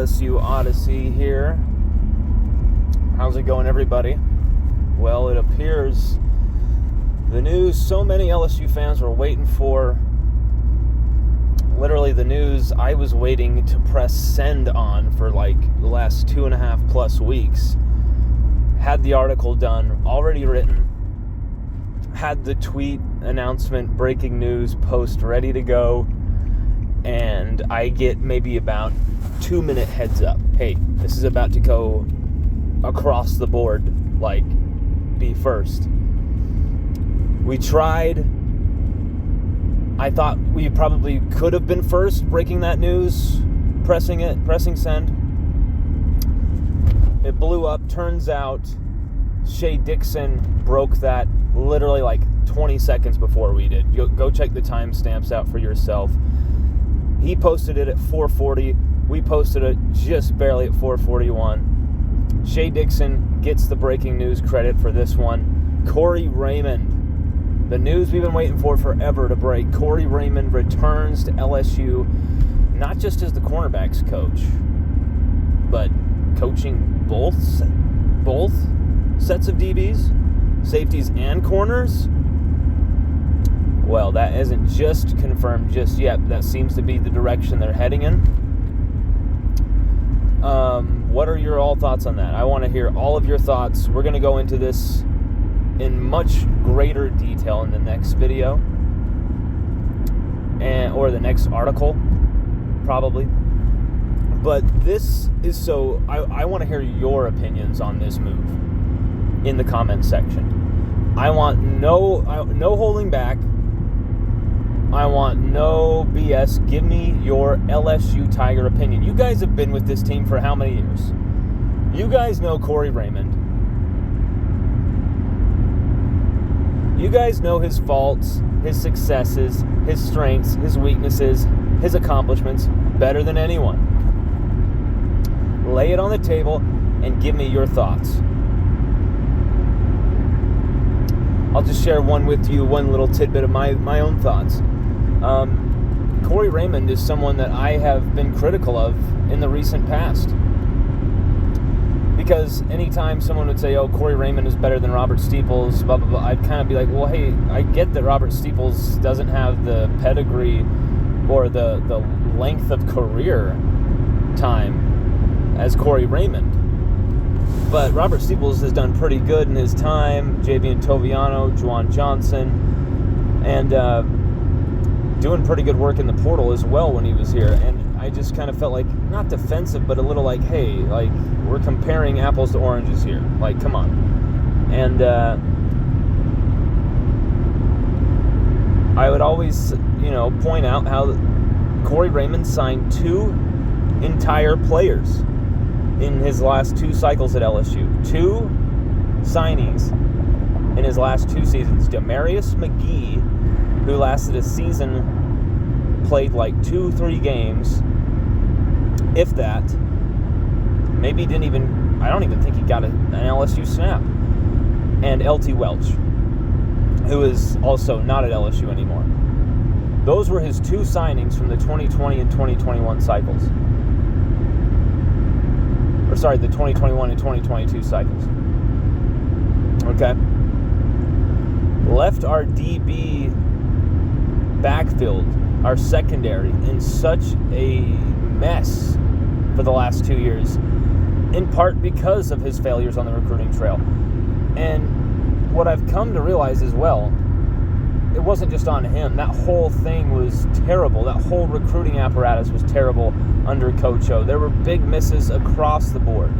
LSU Odyssey here. How's it going, everybody? Well, it appears the news so many LSU fans were waiting for, literally the news I was waiting to press send on for like the last 2.5 plus weeks, had the article done, already written, had the tweet announcement, breaking news post ready to go, and I get maybe about 2-minute heads up. Hey, this is about to go across the board, like, be first. We tried. I thought we probably could have been first breaking that news, pressing send. It blew up. Turns out Shea Dixon broke that literally like 20 seconds before we did. Go check the timestamps out for yourself. He posted it at 4:40. We posted it just barely at 4:41. Shea Dixon gets the breaking news credit for this one. Corey Raymond, the news we've been waiting for forever to break. Corey Raymond returns to LSU, not just as the cornerbacks coach, but coaching both sets of DBs, safeties and corners. Well, that isn't just confirmed just yet. That seems to be the direction they're heading in. What are your all thoughts on that? I want to hear all of your thoughts. We're going to go into this in much greater detail in the next video, or the next article, probably. But this is so... I want to hear your opinions on this move in the comment section. I want no holding back. I want no BS. Give me your LSU Tiger opinion. You guys have been with this team for how many years? You guys know Corey Raymond. You guys know his faults, his successes, his strengths, his weaknesses, his accomplishments better than anyone. Lay it on the table and give me your thoughts. I'll just share one with you, one little tidbit of my own thoughts. Corey Raymond is someone that I have been critical of in the recent past. Because anytime someone would say, oh, Corey Raymond is better than Robert Steeples, blah, blah, blah, I'd kind of be like, well, hey, I get that Robert Steeples doesn't have the pedigree or the length of career time as Corey Raymond. But Robert Steeples has done pretty good in his time. Javian Toviano, Juwan Johnson, and doing pretty good work in the portal as well when he was here. And I just kind of felt like, not defensive, but a little like, hey, like, we're comparing apples to oranges here. Like, come on. And I would always, point out how Corey Raymond signed 2 entire players in his last 2 cycles at LSU. 2 signings in his last 2 seasons. Demarius McGee, who lasted a season, played like 2-3 games, if that. Maybe didn't even, I don't even think he got an LSU snap. And LT Welch, who is also not at LSU anymore. Those were his 2 signings from the 2020 and 2021 cycles. Or sorry, the 2021 and 2022 cycles. Okay. Left our DB backfield, our secondary, in such a mess for the last 2 years, in part because of his failures on the recruiting trail. And what I've come to realize as well, it wasn't just on him. That whole thing was terrible. That whole recruiting apparatus was terrible under Coach O. There were big misses across the board.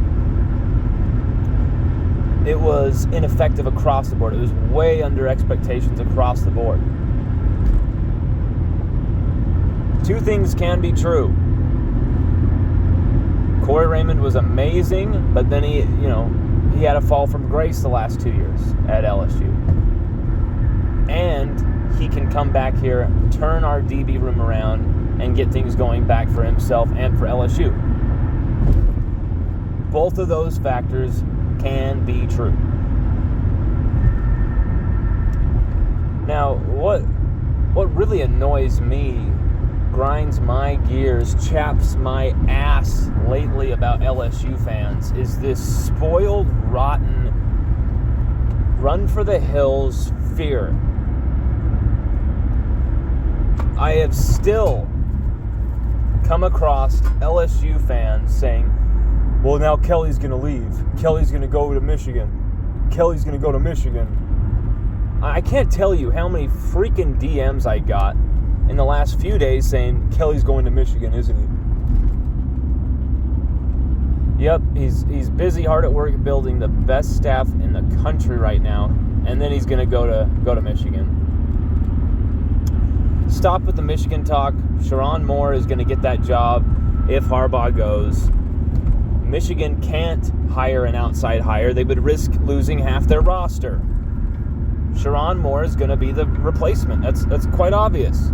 It was ineffective across the board. It was way under expectations across the board. 2 things can be true. Corey Raymond was amazing, but then he had a fall from grace the last 2 years at LSU. And he can come back here, turn our DB room around, and get things going back for himself and for LSU. Both of those factors can be true. Now, what really annoys me grinds my gears, chaps my ass lately about LSU fans is this spoiled, rotten, run for the hills fear. I have still come across LSU fans saying, well, now Kelly's going to leave. Kelly's going to go to Michigan. Kelly's going to go to Michigan. I can't tell you how many freaking DMs I got in the last few days saying, Kelly's going to Michigan, isn't he? Yep, he's busy, hard at work, building the best staff in the country right now, and then he's going to go to Michigan. Stop with the Michigan talk. Sharon Moore is going to get that job if Harbaugh goes. Michigan can't hire an outside hire. They would risk losing half their roster. Sharon Moore is going to be the replacement. That's quite obvious.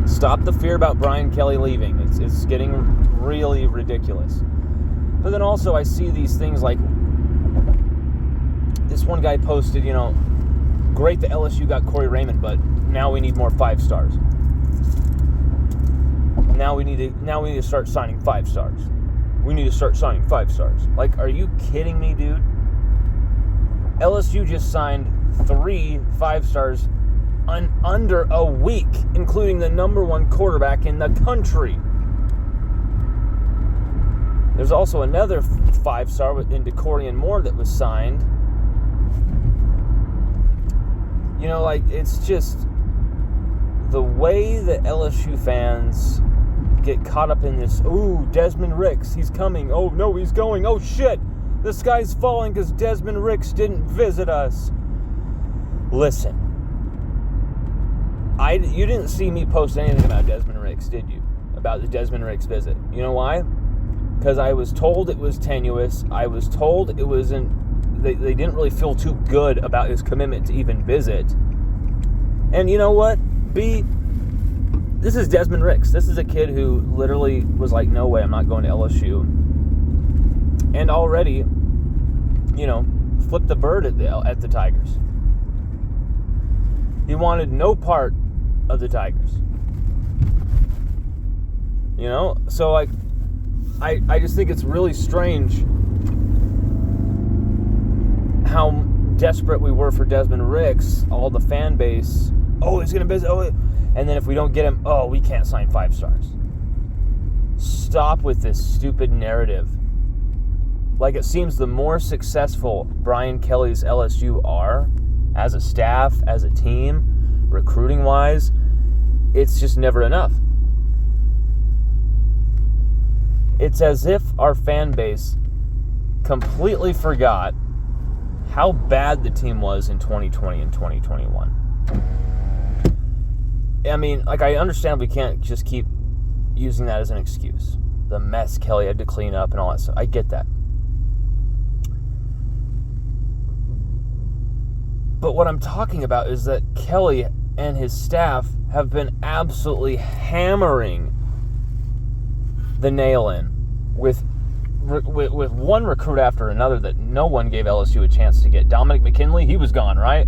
Stop the fear about Brian Kelly leaving. It's getting really ridiculous. But then also I see these things like this one guy posted, great that LSU got Corey Raymond, but now we need more 5 stars. Now we need to start signing 5 stars. We need to start signing 5 stars. Like, are you kidding me, dude? LSU just signed 3 5 stars under a week, including the number 1 quarterback in the country. There's also another 5-star in Decorian Moore that was signed. It's just the way that LSU fans get caught up in this, ooh, Desmond Ricks, he's coming. Oh, no, he's going. Oh, shit, the sky's falling because Desmond Ricks didn't visit us. Listen, you didn't see me post anything about Desmond Ricks, did you? About the Desmond Ricks visit. You know why? Because I was told it was tenuous. I was told it wasn't. They didn't really feel too good about his commitment to even visit. And you know what? This is Desmond Ricks. This is a kid who literally was like, no way, I'm not going to LSU. And already, flipped the bird at the Tigers. He wanted no part of the Tigers. So I just think it's really strange how desperate we were for Desmond Ricks, all the fan base. Oh, he's going to visit. Oh, and then if we don't get him, oh, we can't sign 5 stars. Stop with this stupid narrative. Like, it seems the more successful Brian Kelly's LSU are, as a staff, as a team, recruiting-wise, it's just never enough. It's as if our fan base completely forgot how bad the team was in 2020 and 2021. I mean, I understand we can't just keep using that as an excuse. The mess Kelly had to clean up and all that stuff. I get that. But what I'm talking about is that Kelly and his staff have been absolutely hammering the nail in with one recruit after another that no one gave LSU a chance to get. Dominic McKinley, he was gone, right?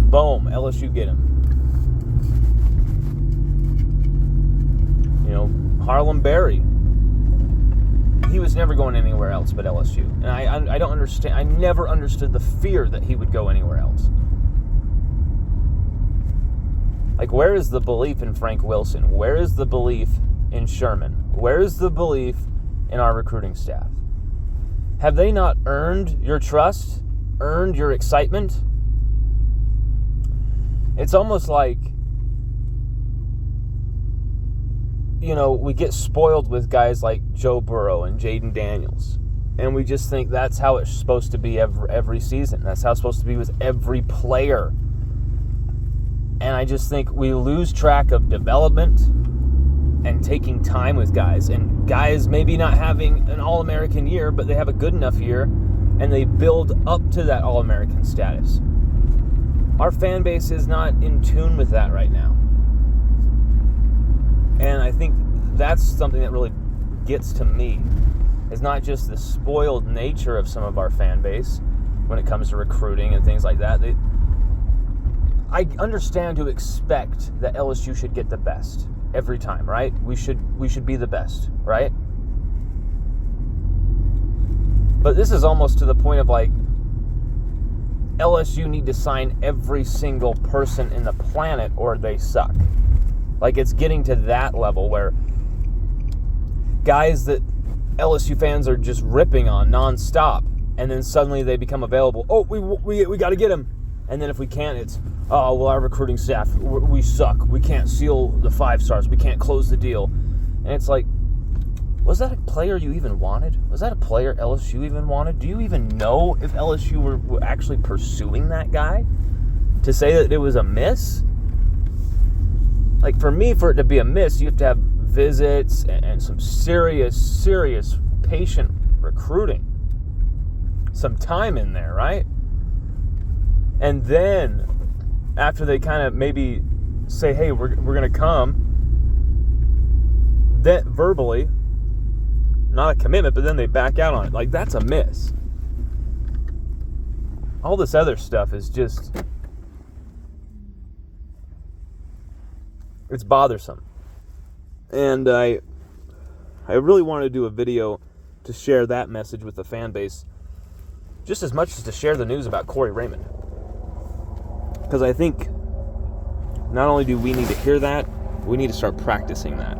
Boom, LSU get him. Harlem Berry, he was never going anywhere else but LSU. And I don't understand. I never understood the fear that he would go anywhere else. Where is the belief in Frank Wilson? Where is the belief in Sherman? Where is the belief in our recruiting staff? Have they not earned your trust? Earned your excitement? It's almost like, we get spoiled with guys like Joe Burrow and Jaden Daniels. And we just think that's how it's supposed to be every season. That's how it's supposed to be with every player. And I just think we lose track of development and taking time with guys. And guys maybe not having an All-American year, but they have a good enough year, and they build up to that All-American status. Our fan base is not in tune with that right now. And I think that's something that really gets to me. It's not just the spoiled nature of some of our fan base when it comes to recruiting and things like that. I understand to expect that LSU should get the best every time, right? We should be the best, right? But this is almost to the point of like, LSU need to sign every single person in the planet or they suck. Like, it's getting to that level where guys that LSU fans are just ripping on nonstop, and then suddenly they become available. Oh, we got to get him. And then if we can't, it's, oh, well, our recruiting staff, we suck. We can't seal the 5 stars. We can't close the deal. And it's like, was that a player you even wanted? Was that a player LSU even wanted? Do you even know if LSU were actually pursuing that guy? To say that it was a miss? Like, for me, for it to be a miss, you have to have visits and some serious patient recruiting. Some time in there, right? And then, after they kind of maybe say, hey, we're going to come, that verbally, not a commitment, but then they back out on it. Like, that's a miss. All this other stuff is just, it's bothersome. And I really wanted to do a video to share that message with the fan base, just as much as to share the news about Corey Raymond. Because I think not only do we need to hear that, we need to start practicing that.